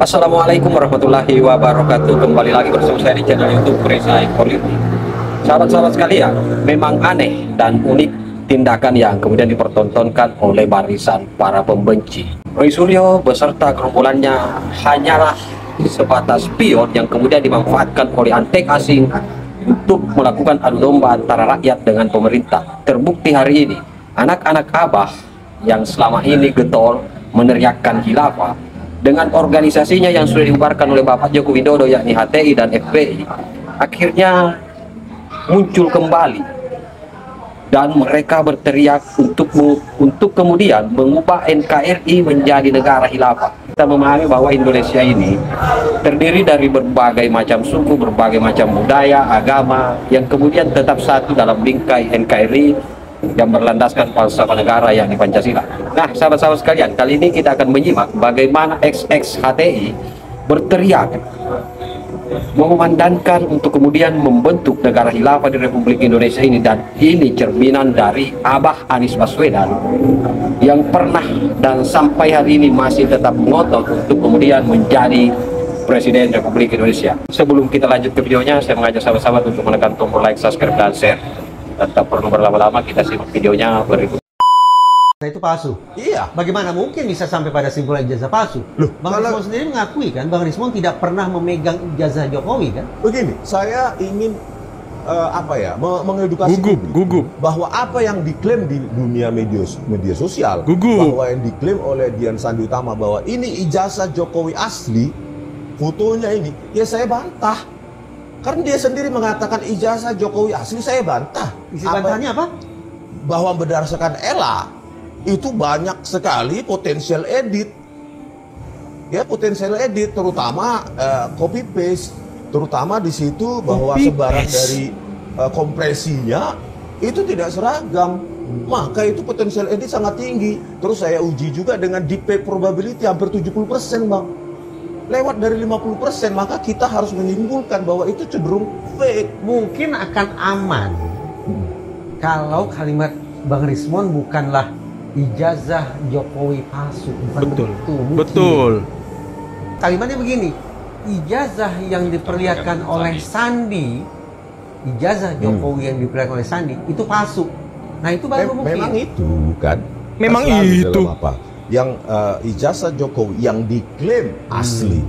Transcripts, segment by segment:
Assalamualaikum warahmatullahi wabarakatuh. Kembali lagi bersama saya di channel YouTube Perisai Politik. Sahabat-sahabat sekalian, memang aneh dan unik tindakan yang kemudian dipertontonkan oleh barisan para pembenci. Roy Suryo beserta gerombolannya hanyalah sebatas pion yang kemudian dimanfaatkan oleh antek asing untuk melakukan adu domba antara rakyat dengan pemerintah. Terbukti hari ini, anak-anak Abah yang selama ini getol meneriakkan khilafah dengan organisasinya yang sudah dibubarkan oleh Bapak Joko Widodo, yakni HTI dan FPI, akhirnya muncul kembali dan mereka berteriak untuk kemudian mengubah NKRI menjadi negara khilafah. Kita memahami bahwa Indonesia ini terdiri dari berbagai macam suku, berbagai macam budaya, agama yang kemudian tetap satu dalam bingkai NKRI yang berlandaskan falsafah negara yakni Pancasila. Nah, sahabat-sahabat sekalian, kali ini kita akan menyimak bagaimana XX HTI berteriak mengumandangkan untuk kemudian membentuk negara khilafah di Republik Indonesia ini, dan ini cerminan dari Abah Anies Baswedan yang pernah dan sampai hari ini masih tetap ngotot untuk kemudian menjadi Presiden Republik Indonesia. Sebelum kita lanjut ke videonya, saya mengajak sahabat-sahabat untuk menekan tombol like, subscribe, dan share. Dan tak perlu berlama-lama, kita simak videonya berikut. Itu palsu. Iya. Bagaimana mungkin bisa sampai pada simpulan ijazah palsu? Loh, Bang Rismon sendiri mengakui kan, Bang Rismon tidak pernah memegang ijazah Jokowi kan? Begini, saya ingin mengedukasi gugup bahwa apa yang diklaim di dunia media sosial, bahwa yang diklaim oleh Dian Sandi Utama bahwa ini ijazah Jokowi asli, fotonya ini, ya saya bantah. Karena dia sendiri mengatakan ijazah Jokowi asli, saya bantah. Isi bantahnya apa? Bahwa berdasarkan ELA itu banyak sekali potensial edit. Ya, potensial edit terutama copy paste, terutama di situ bahwa sebaran dari kompresinya itu tidak seragam. Maka itu potensial edit sangat tinggi. Terus saya uji juga dengan deep fake probability hampir 70%, Bang. Lewat dari 50%, maka kita harus menyimpulkan bahwa itu cenderung fake. Mungkin akan aman kalau kalimat Bang Rismon bukanlah ijazah Jokowi palsu. Betul. Kalimatnya begini, ijazah yang diperlihatkan oleh Sandi, ijazah Jokowi yang diperlihatkan oleh Sandi itu palsu. Nah, itu baru mungkin. Memang itu kan. Memang itu. Yang ijazah Jokowi yang diklaim asli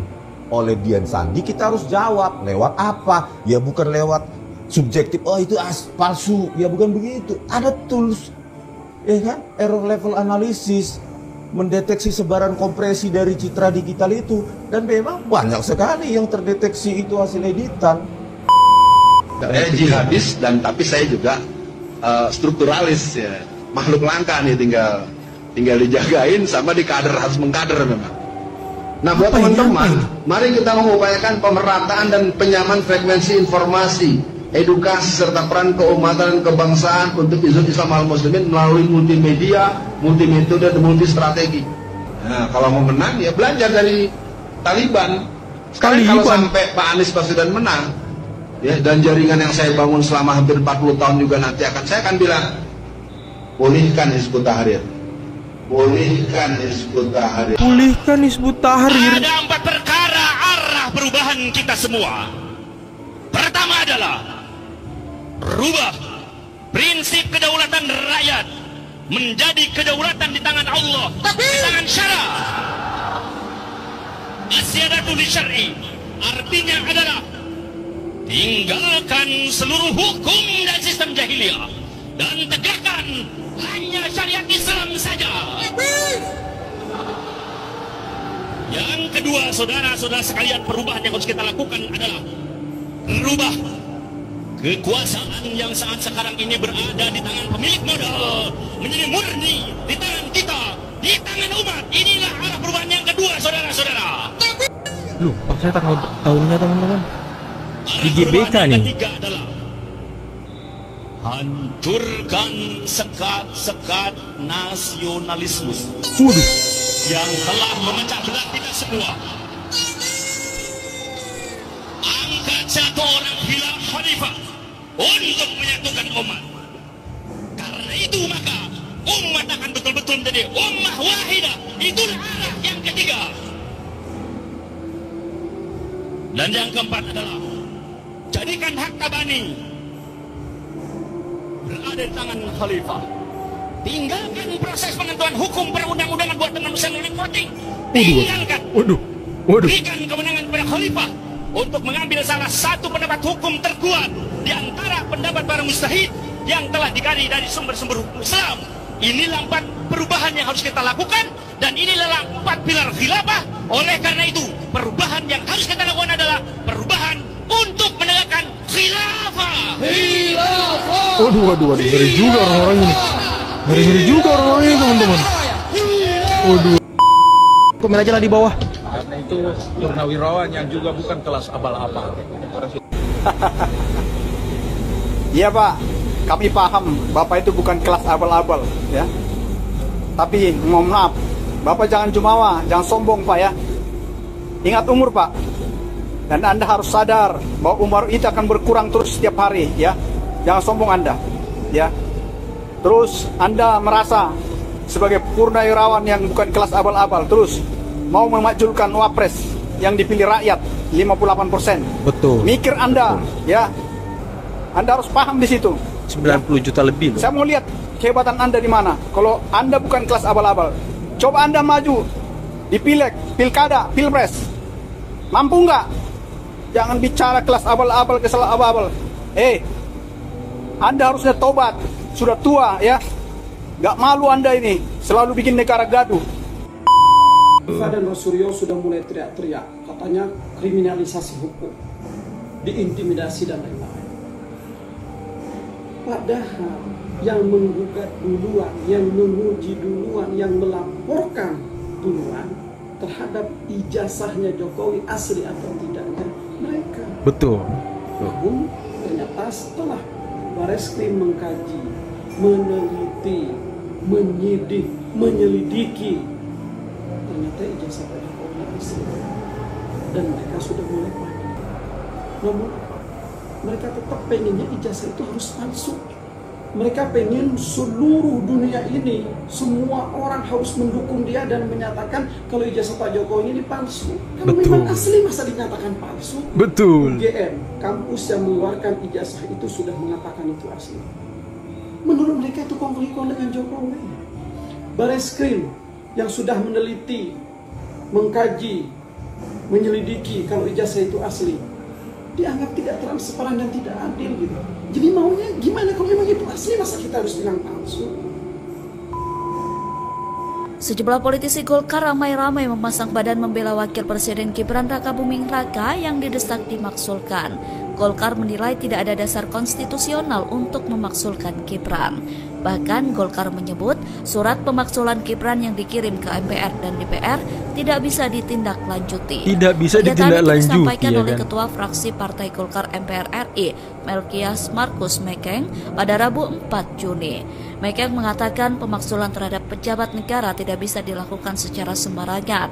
oleh Dian Sandi, kita harus jawab lewat apa? Ya bukan lewat subjektif, oh itu palsu, ya bukan begitu. Ada tools, ya kan, error level analisis, mendeteksi sebaran kompresi dari citra digital itu, dan memang banyak sekali yang terdeteksi itu hasil editan. Saya jihadis tapi saya juga strukturalis ya, makhluk langka nih, tinggal dijagain sama dikader, harus mengkader memang. Nah, buat teman-teman, mari kita mengupayakan pemerataan dan penyamaan frekuensi informasi, edukasi serta peran keumatan dan kebangsaan untuk Islam al-Muslimin melalui multimedia, multimetode, dan multistrategi. Nah, kalau mau menang ya belajar dari Taliban. Sekarang kalau sampai Pak Anies Baswedan menang, ya, dan jaringan yang saya bangun selama hampir 40 tahun juga nanti saya akan bilang, pulihkan Hizbut Tahrir. Pulihkan Hizbut Tahrir. Pulihkan Hizbut Tahrir. Ada 4 perkara arah perubahan kita semua. Pertama adalah rubah prinsip kedaulatan rakyat menjadi kedaulatan di tangan Allah, di tangan syara. Asyadatu li syar'i, artinya adalah tinggalkan seluruh hukum dan sistem jahiliyah dan tegakkan hanya syariat Islam saja. Yang kedua, saudara-saudara sekalian, perubahan yang harus kita lakukan adalah merubah kekuasaan yang saat sekarang ini berada di tangan pemilik modal menjadi murni di tangan kita, di tangan umat. Inilah arah perubahan yang kedua, saudara-saudara. Lupa saya tahunnya, teman-teman. Di GBK nih. Ketiga adalah hancurkan sekat-sekat nasionalisme yang telah memecah belah kita semua. Angkat satu orang khalifah untuk menyatukan umat. Karena itu maka umat akan betul-betul menjadi ummah wahidah. Itulah arah yang ketiga. Dan yang keempat adalah jadikan hak tabani berada di tangan khalifah. Tinggalkan proses penentuan hukum perundang-undangan buat penerusan oleh voting. Tinggalkan. Waduh. Berikan kemenangan kepada khalifah untuk mengambil salah satu pendapat hukum terkuat di antara pendapat para mujtahid yang telah digali dari sumber-sumber hukum Islam. Inilah 4 perubahan yang harus kita lakukan, dan inilah 4 pilar khilafah. Oleh karena itu, perubahan yang harus kita lakukan adalah perubahan untuk menegakkan khilafah. Waduh, ngeri juga orang-orang ini. Ngeri juga orang-orang ini, teman-teman. Waduh. Komen aja lah di bawah. Karena itu purnawirawan yang juga bukan kelas abal-abal. Iya Pak, kami paham Bapak itu bukan kelas abal-abal ya. Tapi mohon maaf, Bapak jangan jumawa, jangan sombong Pak ya. Ingat umur Pak. Dan Anda harus sadar bahwa umur itu akan berkurang terus setiap hari ya. Jangan sombong Anda ya. Terus Anda merasa sebagai purnawirawan yang bukan kelas abal-abal, terus mau memakzulkan wapres yang dipilih rakyat 58%. Betul. Mikir Anda ya. Anda harus paham di situ. 90 juta lebih loh. Saya mau lihat kehebatan Anda di mana. Kalau Anda bukan kelas abal-abal, coba Anda maju di pileg, pilkada, pilpres. Mampu nggak? Jangan bicara kelas abal-abal, kelas abal-abal. Anda harusnya tobat. Sudah tua ya. Nggak malu Anda ini. Selalu bikin negara gaduh. Dan Rosuryo sudah mulai teriak-teriak. Katanya kriminalisasi hukum, diintimidasi dan lain-lain. Padahal yang menggugat duluan, yang menguji duluan, yang melaporkan duluan terhadap ijazahnya Jokowi asli atau tidaknya mereka. Betul. Namun ternyata setelah Bareskrim mengkaji, meneliti, menyidik, menyelidiki, ternyata ijazah Pak Jokowi asli dan mereka sudah mulai panik. Namun mereka tetap pengennya ijazah itu harus palsu. Mereka pengen seluruh dunia ini, semua orang harus mendukung dia dan menyatakan kalau ijazah Pak Jokowi ini palsu. Kalau memang asli masa dinyatakan palsu? Betul. UGM, kampus yang mengeluarkan ijazah itu sudah mengatakan itu asli. Menurut mereka itu konflik dengan Jokowi. Bareskrim yang sudah meneliti, mengkaji, menyelidiki kalau ijazah itu asli, dianggap tidak transparan dan tidak adil gitu. Jadi maunya gimana kalau memang itu asli, masa kita harus bilang palsu? Sejumlah politisi Golkar ramai-ramai memasang badan membela Wakil Presiden Gibran Rakabuming Raka yang didesak dimaksulkan. Golkar menilai tidak ada dasar konstitusional untuk memaksulkan Gibran. Bahkan Golkar menyebut surat pemaksulan Gibran yang dikirim ke MPR dan DPR tidak bisa ditindaklanjuti. Tidak bisa ditindaklanjuti, disampaikan ya oleh kan? Ketua Fraksi Partai Golkar MPR RI, Melkias Markus Mekeng, pada Rabu 4 Juni. Mekeng mengatakan pemaksulan terhadap pejabat negara tidak bisa dilakukan secara sembarangan.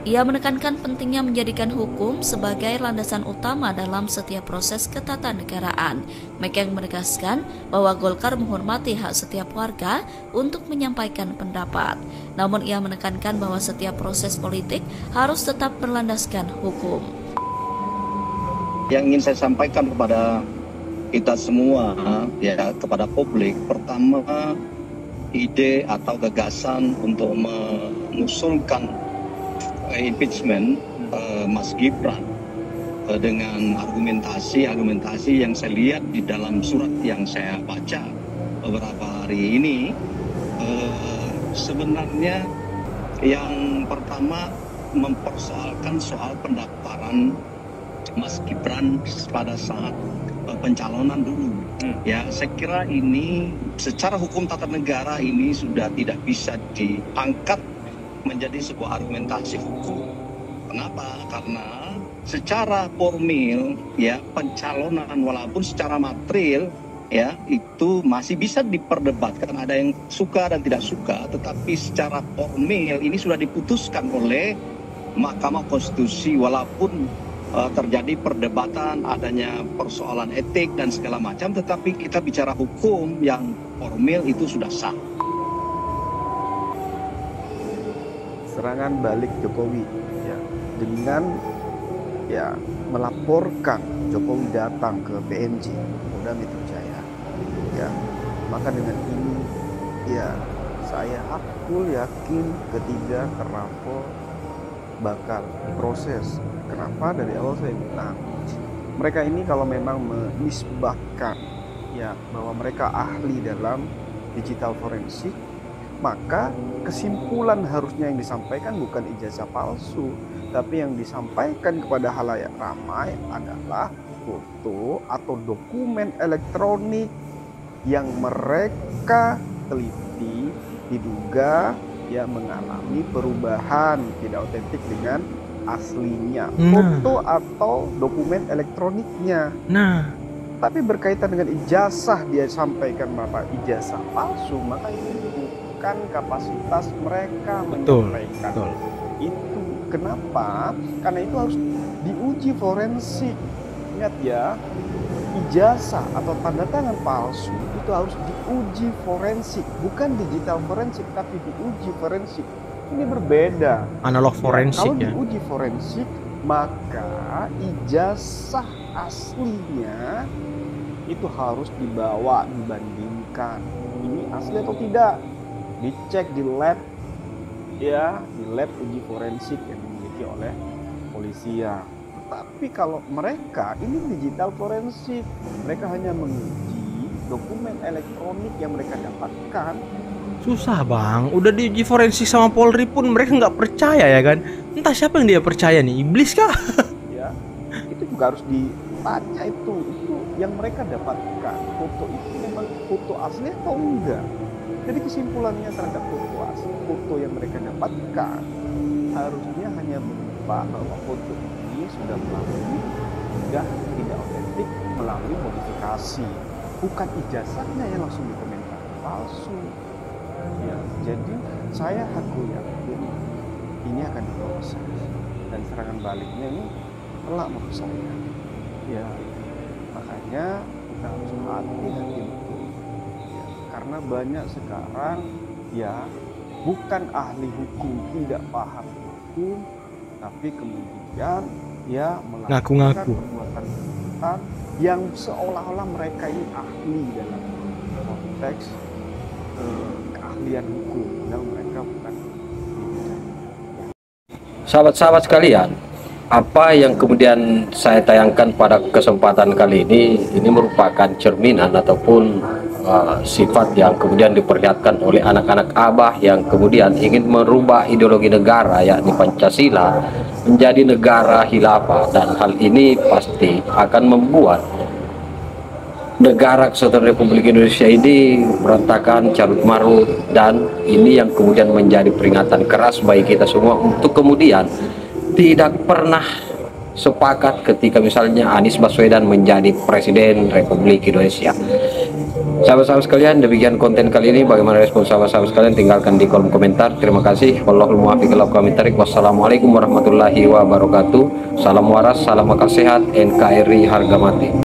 Ia menekankan pentingnya menjadikan hukum sebagai landasan utama dalam setiap proses ketatanegaraan. Mekeng menegaskan bahwa Golkar menghormati hak setiap warga untuk menyampaikan pendapat. Namun ia menekankan bahwa setiap proses politik harus tetap berlandaskan hukum. Yang ingin saya sampaikan kepada kita semua, ya, kepada publik, pertama, ide atau gagasan untuk mengusulkan impeachment Mas Gibran dengan argumentasi yang saya lihat di dalam surat yang saya baca beberapa hari ini, sebenarnya yang pertama mempersoalkan soal pendaftaran Mas Gibran pada saat pencalonan dulu. Ya, saya kira ini secara hukum tata negara ini sudah tidak bisa diangkat menjadi sebuah argumentasi hukum. Kenapa? Karena secara formil ya pencalonan walaupun secara material ya itu masih bisa diperdebatkan, ada yang suka dan tidak suka, tetapi secara formil ini sudah diputuskan oleh Mahkamah Konstitusi walaupun terjadi perdebatan, adanya persoalan etik dan segala macam, tetapi kita bicara hukum yang formil itu sudah sah. Serangan balik Jokowi ya, dengan ya melaporkan Jokowi datang ke PMJ Polda Metro Jaya. Ya, maka dengan ini ya saya hakul yakin ketiga terdakwa bakal diproses. Kenapa? Dari awal saya bilang mereka ini kalau memang menisbahkan ya bahwa mereka ahli dalam digital forensik, maka kesimpulan harusnya yang disampaikan bukan ijazah palsu, tapi yang disampaikan kepada halayak ramai adalah foto atau dokumen elektronik yang mereka teliti diduga ya mengalami perubahan tidak otentik dengan aslinya, foto atau dokumen elektroniknya. Tapi berkaitan dengan ijazah dia sampaikan bahwa ijazah palsu, maka itu bukan kapasitas mereka menyampaikan. Itu kenapa? Karena itu harus diuji forensik. Ingat ya, ijazah atau tanda tangan palsu itu harus diuji forensik, bukan digital forensik, tapi diuji forensik. Ini berbeda. Analog forensik ya. ya. Kalau diuji forensik, maka ijazah aslinya itu harus dibawa dibandingkan ini asli atau tidak, dicek di lab ya, di lab uji forensik yang dimiliki oleh polisian. Tapi kalau mereka ini digital forensik, mereka hanya menguji dokumen elektronik yang mereka dapatkan. Susah bang, udah diuji forensik sama Polri pun mereka nggak percaya ya kan. Entah siapa yang dia percaya nih, iblis kah? Ya, itu juga harus ditanya itu yang mereka dapatkan, foto itu memang foto asli atau enggak. Jadi kesimpulannya terhadap foto yang mereka dapatkan harusnya hanya berupa bahwa foto ini sudah melalui tidak otentik melalui modifikasi, bukan ijazahnya yang langsung dikomentari palsu. Ya, jadi saya hakul yakin ini akan diproses dan serangan baliknya ini telak menurut saya. Ya, makanya kita harus hati-hati betul. Ya, karena banyak sekarang ya bukan ahli hukum, tidak paham hukum, tapi kemudian ya melakukan perbuatan yang seolah-olah mereka ini ahli dalam konteks keahlian hukum, padahal mereka bukan. Sahabat-sahabat sekalian, apa yang kemudian saya tayangkan pada kesempatan kali ini merupakan cerminan ataupun sifat yang kemudian diperlihatkan oleh anak-anak Abah yang kemudian ingin merubah ideologi negara yakni Pancasila menjadi negara khilafah, dan hal ini pasti akan membuat negara kesatuan Republik Indonesia ini berantakan, carut marut, dan ini yang kemudian menjadi peringatan keras bagi kita semua untuk kemudian tidak pernah sepakat ketika misalnya Anies Baswedan menjadi Presiden Republik Indonesia. Sahabat-sahabat sekalian, demikian konten kali ini. Bagaimana respon sahabat-sahabat sekalian? Tinggalkan di kolom komentar. Terima kasih. Wallahul muwaffiq ila aqwamit thoriq. Wassalamualaikum warahmatullahi wabarakatuh. Salam waras, salam akal sehat, NKRI harga mati.